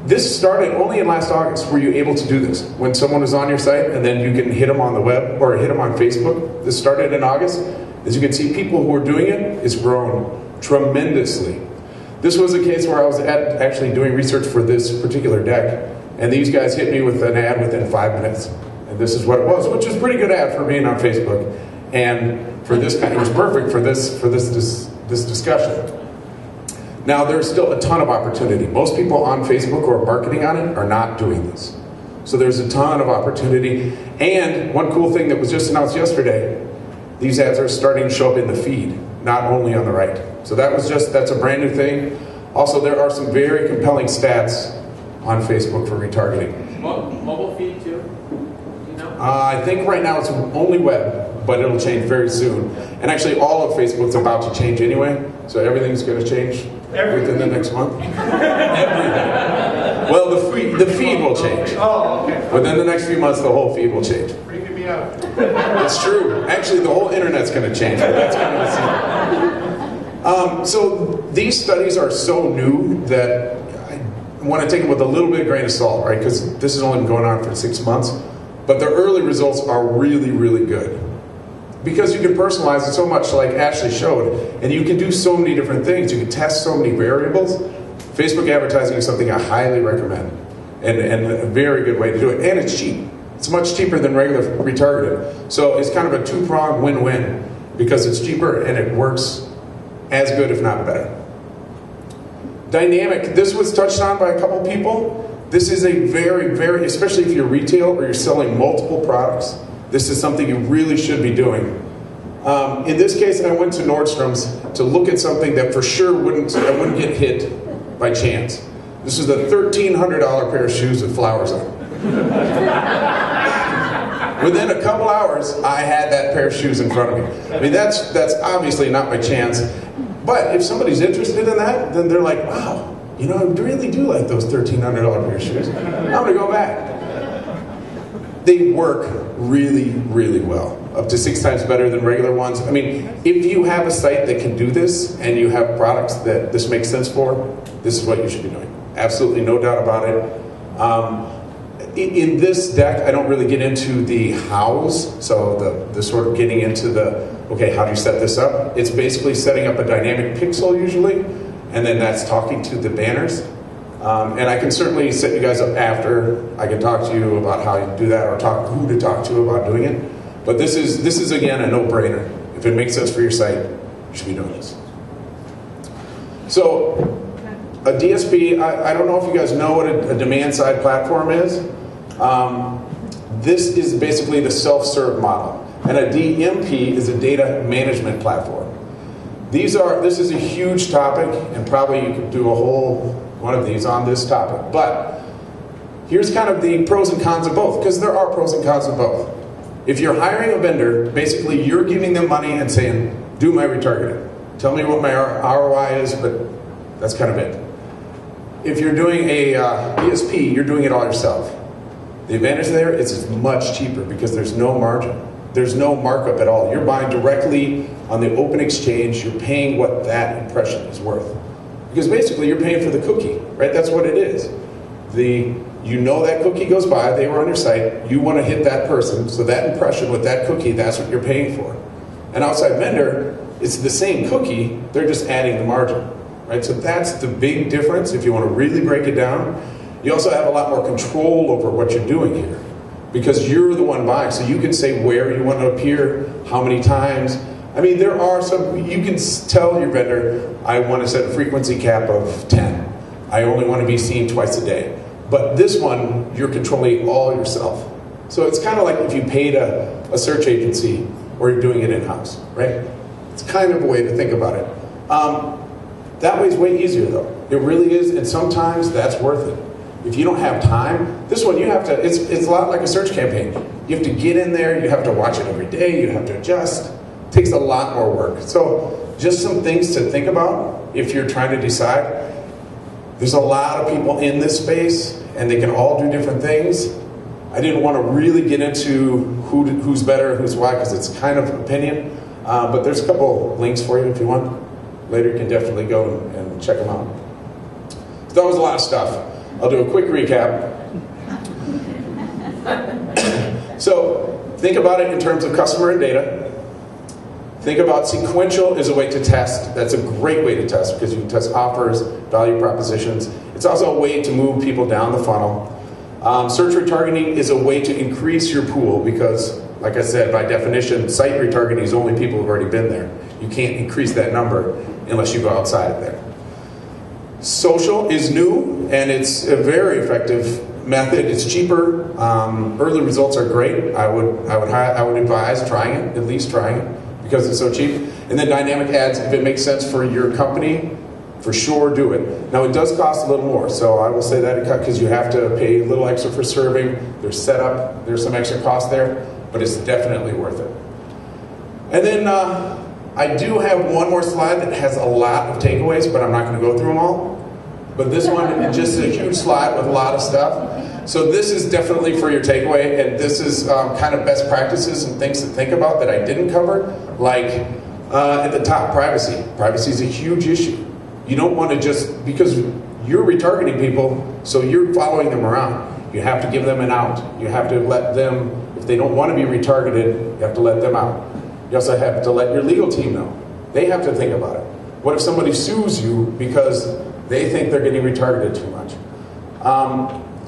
This started only in last August. Were you able to do this? When someone is on your site and then you can hit them on the web or hit them on Facebook. This started in August. As you can see, people who are doing it, it's grown tremendously. This was a case where I was actually doing research for this particular deck, and these guys hit me with an ad within 5 minutes. And this is what it was, which is a pretty good ad for being on Facebook. And for this kind, it was perfect for this discussion. Now, there's still a ton of opportunity. Most people on Facebook or marketing on it are not doing this. So there's a ton of opportunity. And one cool thing that was just announced yesterday, these ads are starting to show up in the feed, not only on the right. So that's a brand new thing. Also, there are some very compelling stats on Facebook for retargeting. Mobile feed too? Do you know? I think right now it's only web, but it'll change very soon. And actually, all of Facebook's about to change anyway. So everything's going to change within the next month. Everything. Well, the feed will change. Oh, okay. Within the next few months, the whole feed will change. Freaking me out. It's true. Actually, the whole internet's going to change. But that's kind of the secret. So these studies are so new that I want to take them with a little bit of grain of salt, right? Because this has only been going on for 6 months. But the early results are really, really good. Because you can personalize it so much, like Ashley showed, and you can do so many different things. You can test so many variables. Facebook advertising is something I highly recommend, and a very good way to do it. And it's cheap. It's much cheaper than regular retargeting. So it's kind of a two-pronged win-win, because it's cheaper and it works as good, if not better. Dynamic. This was touched on by a couple people. This is a very, very, especially if you're retail or you're selling multiple products, this is something you really should be doing. In this case, I went to Nordstrom's to look at something that for sure I wouldn't get hit by chance. This is a $1,300 pair of shoes with flowers on them. Within a couple hours, I had that pair of shoes in front of me. I mean, that's obviously not by chance. But if somebody's interested in that, then they're like, wow, you know, I really do like those $1,300 pair of shoes. I'm going to go back. They work really, really well. Up to 6 times better than regular ones. I mean, if you have a site that can do this and you have products that this makes sense for, this is what you should be doing. Absolutely no doubt about it. In this deck, I don't really get into the hows, so the sort of getting into the, okay, how do you set this up? It's basically setting up a dynamic pixel usually, and then that's talking to the banners. And I can certainly set you guys up after. I can talk to you about how you do that, or who to talk to about doing it. But this is again a no-brainer. If it makes sense for your site, you should be doing this. So a DSP, I don't know if you guys know what a demand-side platform is. This is basically the self-serve model, and a DMP is a data management platform. This is a huge topic, and probably you could do a whole one of these on this topic. But here's kind of the pros and cons of both, because there are pros and cons of both. If you're hiring a vendor, basically you're giving them money and saying, do my retargeting. Tell me what my ROI is, but that's kind of it. If you're doing a ESP, you're doing it all yourself. The advantage there is it's much cheaper because there's no margin. There's no markup at all. You're buying directly on the open exchange. You're paying what that impression is worth. Because basically you're paying for the cookie, right? That's what it is. You know that cookie goes by, they were on your site, you want to hit that person, so that impression with that cookie, that's what you're paying for. An outside vendor, it's the same cookie, they're just adding the margin, right? So that's the big difference if you want to really break it down. You also have a lot more control over what you're doing here because you're the one buying, so you can say where you want to appear, how many times. I mean, there are some, you can tell your vendor, I want to set a frequency cap of 10. I only want to be seen twice a day. But this one, you're controlling all yourself. So it's kind of like if you paid a search agency or you're doing it in-house, right? It's kind of a way to think about it. That way is way easier though. It really is, and sometimes that's worth it. If you don't have time, this one you have to, it's a lot like a search campaign. You have to get in there, you have to watch it every day, you have to adjust. It takes a lot more work. So just some things to think about if you're trying to decide. There's a lot of people in this space, and they can all do different things. I didn't want to really get into who's better, who's why, because it's kind of opinion. But there's a couple links for you if you want. Later you can definitely go and check them out. So that was a lot of stuff. I'll do a quick recap. So think about it in terms of customer and data. Think about sequential as a way to test. That's a great way to test because you can test offers, value propositions. It's also a way to move people down the funnel. Search retargeting is a way to increase your pool because, like I said, by definition, site retargeting is only people who've already been there. You can't increase that number unless you go outside of there. Social is new, and it's a very effective method. It's cheaper. Early results are great. I would advise trying it, at least trying it, because it's so cheap. And then dynamic ads, if it makes sense for your company, for sure do it. Now it does cost a little more, so I will say that because you have to pay a little extra for serving. There's setup, there's some extra cost there, but it's definitely worth it. And then I do have one more slide that has a lot of takeaways, but I'm not going to go through them all. But this one is just a huge slide with a lot of stuff. So this is definitely for your takeaway, and this is kind of best practices and things to think about that I didn't cover. Like at the top, privacy. Privacy is a huge issue. You don't want to just, because you're retargeting people, so you're following them around. You have to give them an out. You have to let them, if they don't want to be retargeted, you have to let them out. You also have to let your legal team know. They have to think about it. What if somebody sues you because they think they're getting retargeted too much?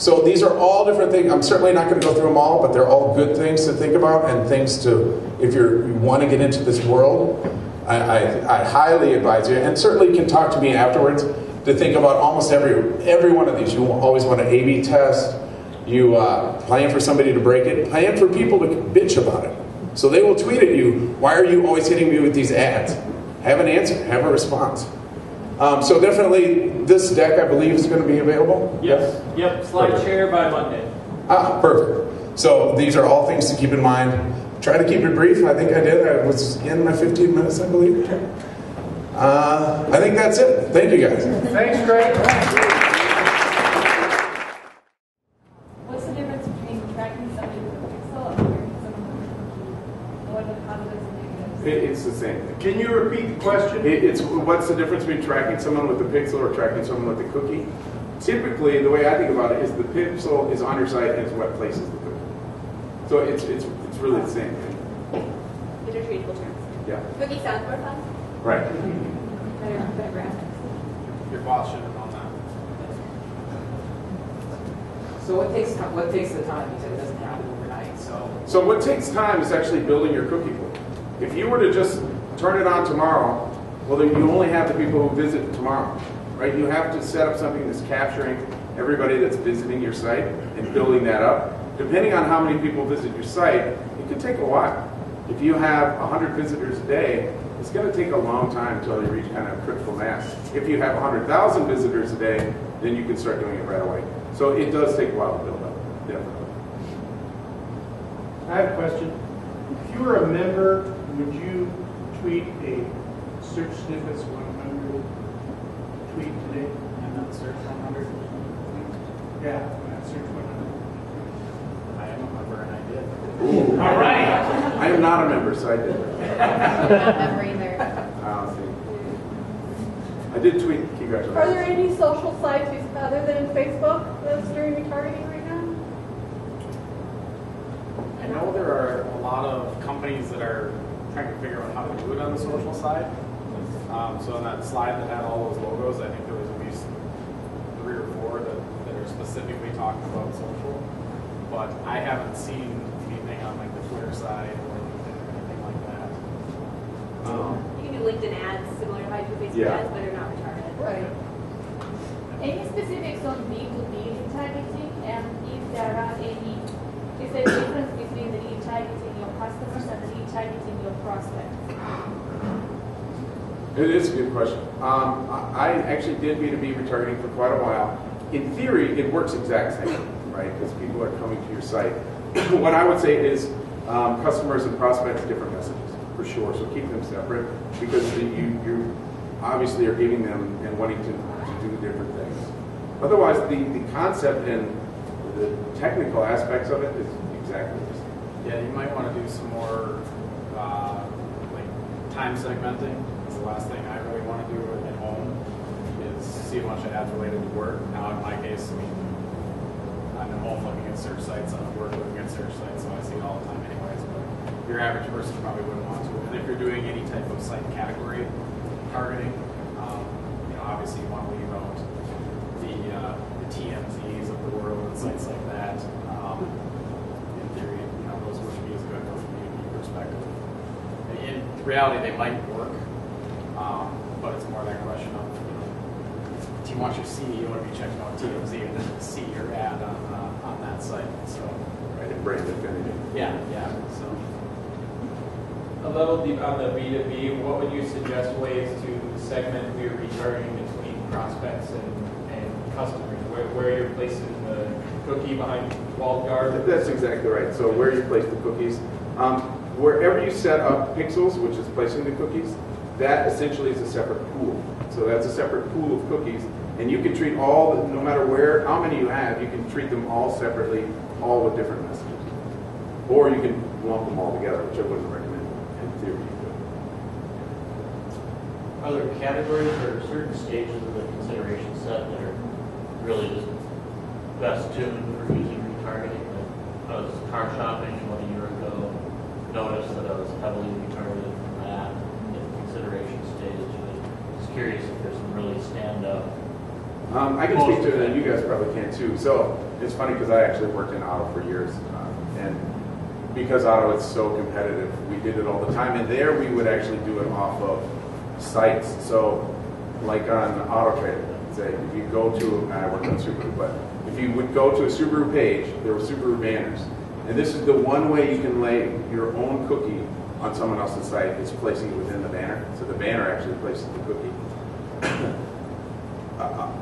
So these are all different things. I'm certainly not going to go through them all, but they're all good things to think about and things to, if you want to get into this world, I highly advise you, and certainly you can talk to me afterwards to think about almost every one of these. You always want to A/B test. You plan for somebody to break it. Plan for people to bitch about it. So they will tweet at you, why are you always hitting me with these ads? Have an answer, have a response. So definitely this deck, I believe, is going to be available? Yes. Yep, slide share by Monday. Ah, perfect. So these are all things to keep in mind. Try to keep it brief. I think I did. I was in my 15 minutes, I believe. I think that's it. Thank you, guys. Thanks, Greg. What's the difference between tracking somebody with a pixel and tracking someone with a cookie? What are the positives and negatives? It's the same thing. Can you repeat the question? It's what's the difference between tracking someone with a pixel or tracking someone with a cookie? Typically, the way I think about it is the pixel is on your site and it's what places the cookie. So it's really the same thing. Interchangeable terms. Yeah. Cookie sounds more fun. Right. Better graphics. Your boss should have known that. So what takes the time? You said it doesn't happen overnight. So what takes time is actually building your cookie pool. If you were to just turn it on tomorrow, well, then you only have the people who visit tomorrow, right? You have to set up something that's capturing everybody that's visiting your site and building that up. Depending on how many people visit your site, it could take a while. If you have 100 visitors a day, it's going to take a long time until you reach kind of critical mass. If you have 100,000 visitors a day, then you can start doing it right away. So it does take a while to build up, definitely. I have a question. If you were a member, would you tweet a search snippets 100 tweet today? MnSearch 100. Yeah, search 100. I am a member and I did. Ooh. All right. I am not a member, so I did. I'm not a member either. See. I did tweet. Congratulations. Are there any social sites other than Facebook that's doing retargeting right now? I know there are a lot of companies that are trying to figure out how to do it on the social side. So on that slide that had all those logos, I think there was at least 3 or 4 that are specifically talking about social. But I haven't seen anything on like the Twitter side or anything like that. You can do LinkedIn ads similar to how you do Facebook Yeah. ads, but they're not retargeted. Right. Any specifics on B2B retargeting, and if there are any, is there a difference between the retargeting your customers and the retargeting your prospects? It is a good question. I actually did B2B retargeting for quite a while. In theory, it works exact same, right? Because people are coming to your site. What I would say is customers and prospects, different messages, for sure. So keep them separate because you obviously are giving them and wanting to do different things. Otherwise, the concept and the technical aspects of it is exactly the same. Yeah, you might want to do some more like time segmenting. That's the last thing I really want to do at home is see a bunch of ads related to work. Now, in my case, I mean, I'm at home looking at search sites, I'm at work looking at search sites, so I see it all the time anyways. But your average person probably wouldn't want to. And if you're doing any type of site category targeting, obviously you want to leave out the TMZs of the world and sites like that. In theory, those wouldn't be as good from a B2B perspective. In reality, they might work, but it's more that question of, do you want your CEO to be checking out TMZ and then see your ad on that site? So, Right, and brand affinity. yeah. So. A little deep on the B2B, what would you suggest ways to segment your retargeting between prospects and customers? Where you're placing the cookie behind walled garden? That's exactly right. So where you place the cookies, wherever you set up pixels, which is placing the cookies, that essentially is a separate pool. So that's a separate pool of cookies, and you can treat all, no matter how many you have, you can treat them all separately, all with different messages. Or you can lump them all together, which I wouldn't recommend. Are there categories or certain stages of the consideration set that are really just best tuned for using retargeting? Like, I was car shopping about a year ago, noticed that I was heavily retargeted from that in the consideration stage. And just curious if there's some really stand-up. I can speak to it, and you guys probably can too. So it's funny because I actually worked in auto for years, and because auto is so competitive, we did it all the time. And there we would actually do it off of sites. So like on Auto Trader, say if you go to, I worked on Subaru, but if you would go to a Subaru page, there were Subaru banners. And this is the one way you can lay your own cookie on someone else's site is placing it within the banner. So the banner actually places the cookie.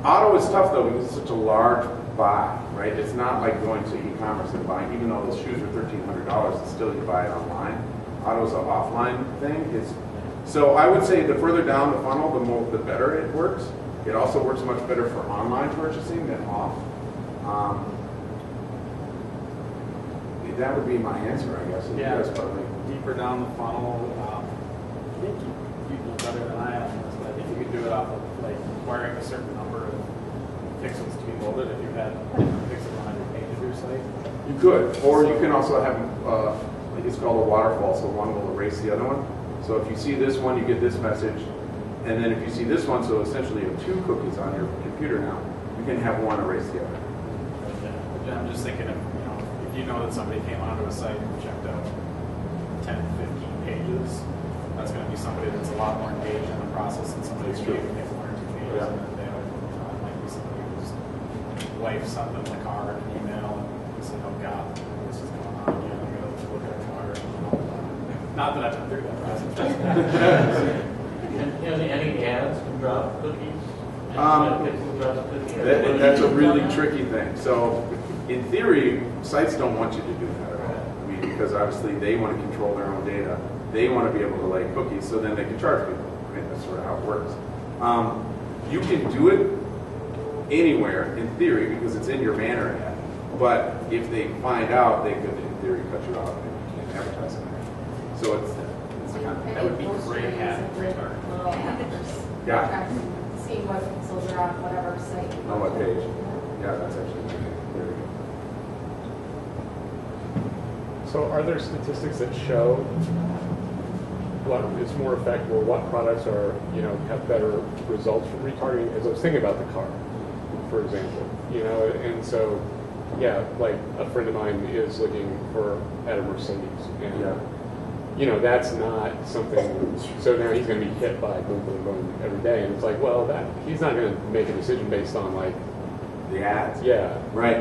Auto is tough though because it's such a large buy, right? It's not like going to e-commerce and buying, even though those shoes are $1,300, it's still you buy it online. Auto's an offline thing. So I would say the further down the funnel, the better it works. It also works much better for online purchasing than off. That would be my answer, I guess. Yeah. You guys probably. Deeper down the funnel, I think you know better than I am, but I think you could do it off of like requiring a certain number of pixels to be loaded if you had pixels on your page of your site. You could, or you can also have, it's called a waterfall, so one will erase the other one. So if you see this one, you get this message, and then if you see this one, so essentially you have 2 cookies on your computer now, you can have one erase the other. Yeah, I'm just thinking of, if you know that somebody came onto a site and checked out 10, 15 pages, that's going to be somebody that's a lot more engaged in the process than somebody who's reading 1 or 2 pages, Yeah. and then they might be somebody whose wife sent them in the car an email and said, oh God, this is going on again, I'm going to look at a car. Not that I've been through that process. Any ads can drop cookies? That's a really tricky thing. So in theory, sites don't want you to do that at all. I be, because obviously they want to control their own data. They want to be able to lay cookies so then they can charge people. Right? That's sort of how it works. You can do it anywhere in theory because it's in your banner ad. But if they find out, they could in theory cut you off and you can't advertise in there. So it's kind of, That would be great ad retargeting. yeah. See what pixels are on whatever site. On what page? Yeah, that's actually very good. So are there statistics that show what is more effective or what products are, have better results from retargeting? As I was thinking about the car, for example, and so, yeah, like a friend of mine is looking at a Mercedes, and that's not something. So now he's going to be hit by boom, boom, boom every day, and it's like, well, he's not going to make a decision based on like the ads. Yeah. Right.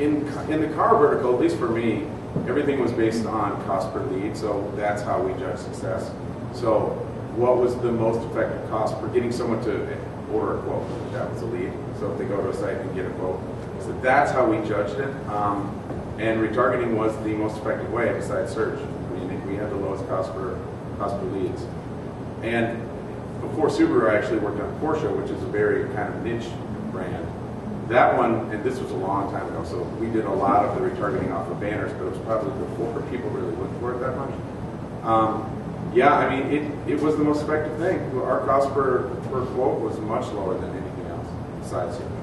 In the car vertical, at least for me, everything was based on cost per lead, so that's how we judge success. So what was the most effective cost for getting someone to order a quote? That was a lead. So if they go to a site and get a quote. So that's how we judged it. And retargeting was the most effective way besides search. I mean, we had the lowest cost per leads. And before Subaru, I actually worked on Porsche, which is a very kind of niche brand. That one, and this was a long time ago, so we did a lot of the retargeting off of banners, but it was probably before people really looked for it that much. Yeah, I mean, it was the most effective thing. Our cost per quote was much lower than anything else besides Subaru.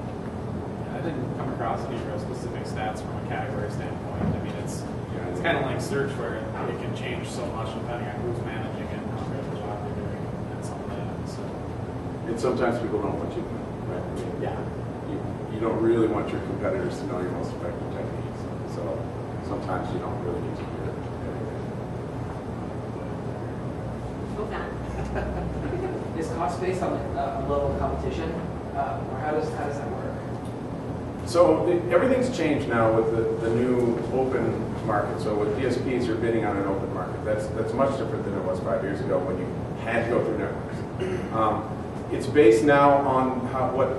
I didn't come across any real specific stats from a category standpoint. I mean, it's kind of like search where it can change so much depending on who's managing it and how good of a job they're doing and some of that. So. And sometimes people don't want you to know, right? I mean, yeah. You don't really want your competitors to know your most effective techniques. So sometimes you don't really need to hear everything. Hold on. Is cost based on a level of competition, or how does that work? So everything's changed now with the new open market. So with DSPs, you're bidding on an open market. That's much different than it was 5 years ago when you had to go through networks. It's based now on what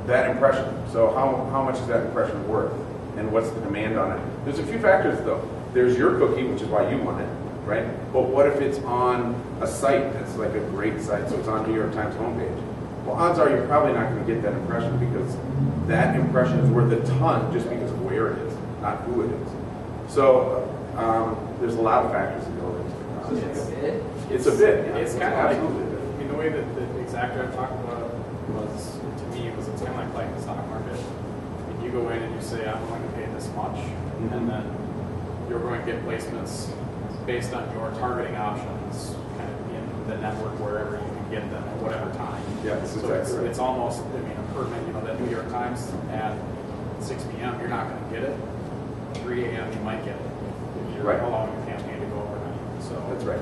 that impression. So how much is that impression worth, and what's the demand on it? There's a few factors though. There's your cookie, which is why you want it, right? But what if it's on a site that's like a great site, so it's on New York Times homepage? Well, odds are you're probably not going to get that impression because that impression is worth a ton just because of where it is, not who it is. So there's a lot of factors that go into the cost. So it's like a bid? It's a bid. Yeah. It's kind of like, absolutely. I mean, the way that the ExactTrack talked about it was, to me, it's kind of like playing the stock market. I mean, you go in and you say, I'm going to pay this much, and then you're going to get placements based on your targeting options kind of in the network wherever you can get them at whatever time. Yeah, that's so exactly right. It's almost, I mean, a permit, that New York Times at 6 p.m., you're not going to get it. 3 a.m., you might get it. If you're allowing your campaign to go overnight. So that's right.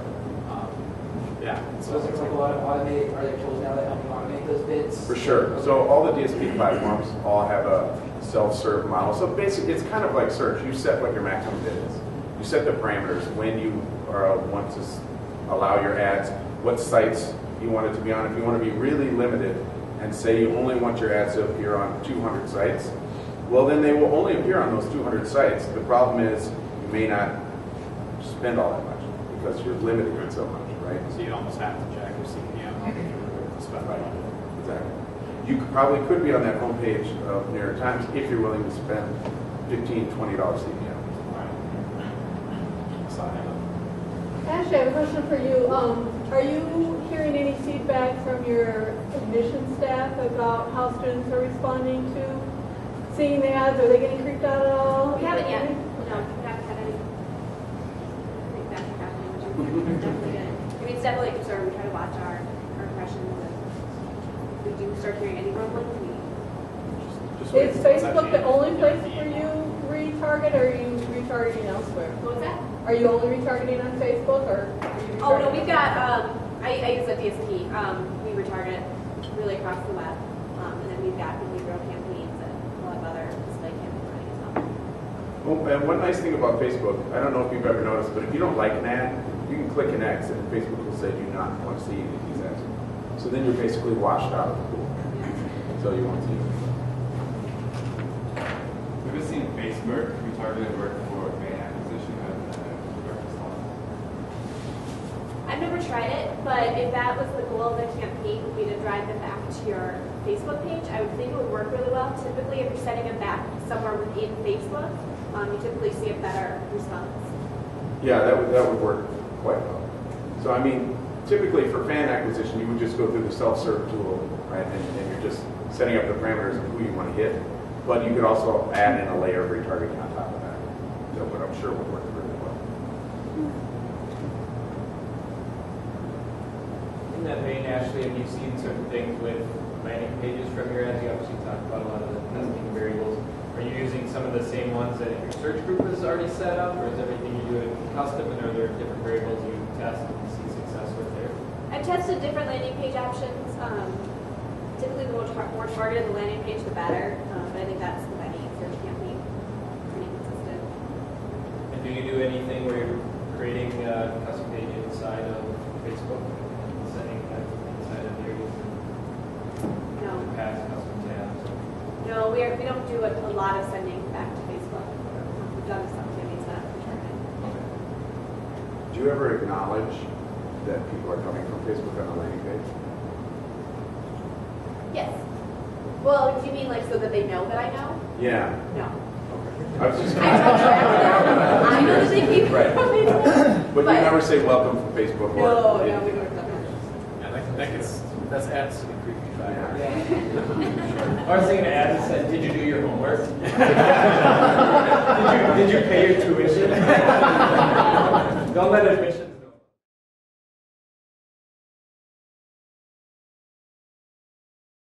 Yeah. So there's a lot of automate. Are there tools now that help you automate those bids? For sure. So all the DSP platforms all have a self-serve model. So basically, it's kind of like search. You set what your maximum bid is. You set the parameters when you want to allow your ads, what sites you want it to be on. If you want to be really limited and say you only want your ads to appear on 200 sites, well, then they will only appear on those 200 sites. The problem is you may not spend all that much because you're limiting it so much, right? So you almost have to check your CPM if you were to spend money. Exactly. You probably could be on that homepage of New York Times if you're willing to spend $15, $20 CPM. Ashley, I have a question for you. Are you hearing any feedback from your admission staff about how students are responding to seeing the ads? Are they getting creeped out at all? We haven't yet. No, we haven't had any feedback happening, which is definitely good. I mean, it's definitely a concern. We try to watch our impressions. And if we do start hearing any rumbling, Is Facebook the only place where you retarget, or are you retargeting elsewhere? What was that? Are you only retargeting on Facebook, or are you retargeting? Oh no, we've got. I use a DSP. We retarget really across the web, and then we've got behavioral campaigns and a lot of other display campaigns running as well. Well, and one nice thing about Facebook, I don't know if you've ever noticed, but if you don't like an ad, you can click an X, and Facebook will say, "Do not want to see any of these ads." So then you're basically washed out of the pool. So you won't see it. Have you seen Facebook retargeted work for main acquisition? I've never tried it, but if that was the goal of the campaign, would be to drive them back to your Facebook page, I would think it would work really well. Typically, if you're sending them back somewhere within Facebook, you typically see a better response. Yeah, that would work quite well. So I mean, typically for fan acquisition, you would just go through the self-serve tool, right? And you're just setting up the parameters of who you want to hit. But you could also add in a layer of retargeting on top of that. So what I'm sure would work really well. In that vein, Ashley, have you seen certain things with landing pages from your ads? You obviously talked about a lot of the testing variables. Are you using some of the same ones that your search group has already set up, or is everything you're doing custom, and are there different variables you test and see success with there? I've tested different landing page options. Typically, the more targeted the landing page, the better. But I think that's with any search campaign pretty consistent. And do you do anything where you're creating a custom page inside of Facebook and setting that inside of there using No. past custom tabs? No, we don't do a lot of sending back to Facebook. We've done some campaigns that retargeting. Do you ever acknowledge that people are coming from Facebook on the landing page? Yes. Well, do you mean like so that they know that I know? Yeah. No. Okay. I was just I don't track them. I know that they keep Right. coming. But you never say welcome from Facebook or No, we don't have that. Yeah, that's absolutely creepy. Yeah. I was thinking of ads that said, "Did you do your homework? did you pay your tuition? Don't let admissions."